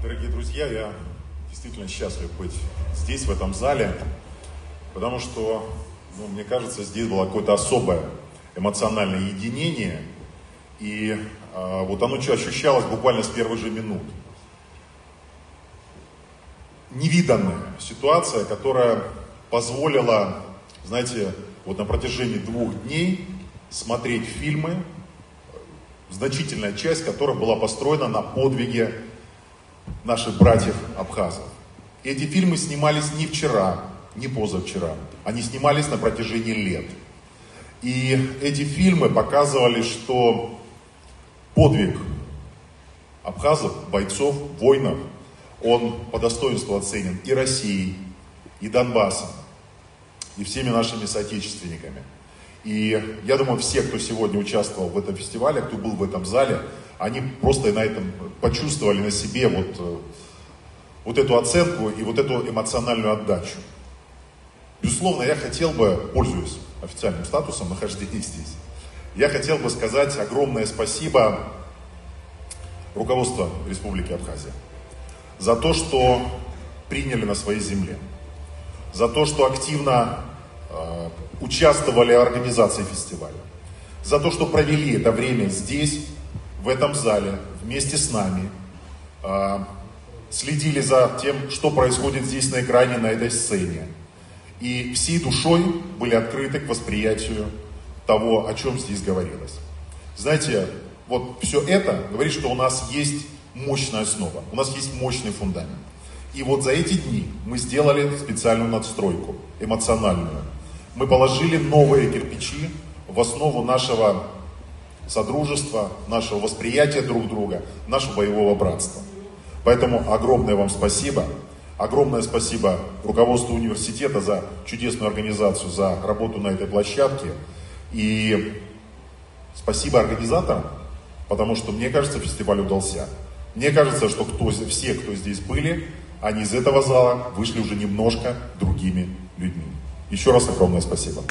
Дорогие друзья, я действительно счастлив быть здесь, в этом зале, потому что, мне кажется, здесь было какое-то особое эмоциональное единение, и вот оно ощущалось буквально с первых же минут. Невиданная ситуация, которая позволила, знаете, вот на протяжении 2 дней смотреть фильмы, значительная часть которых была построена на подвиге наших братьев-абхазов. И эти фильмы снимались не вчера, не позавчера, они снимались на протяжении лет. И эти фильмы показывали, что подвиг абхазов, бойцов, воинов, он по достоинству оценен и Россией, и Донбассом, и всеми нашими соотечественниками. И я думаю, все, кто сегодня участвовал в этом фестивале, кто был в этом зале, они просто на этом почувствовали на себе вот эту оценку и вот эту эмоциональную отдачу. Безусловно, я хотел бы, пользуясь официальным статусом нахождения здесь, я хотел бы сказать огромное спасибо руководству Республики Абхазия за то, что приняли на своей земле, за то, что активно участвовали в организации фестиваля, за то, что провели это время здесь, в этом зале, вместе с нами, следили за тем, что происходит здесь на экране, на этой сцене. И всей душой были открыты к восприятию того, о чем здесь говорилось. Знаете, вот все это говорит, что у нас есть мощная основа, у нас есть мощный фундамент. И вот за эти дни мы сделали специальную надстройку, эмоциональную. Мы положили новые кирпичи в основу нашего содружества, нашего восприятия друг друга, нашего боевого братства. Поэтому огромное вам спасибо. Огромное спасибо руководству университета за чудесную организацию, за работу на этой площадке. И спасибо организаторам, потому что, мне кажется, фестиваль удался. Мне кажется, что все, кто здесь были, они из этого зала вышли уже немножко другими людьми. Еще раз огромное спасибо.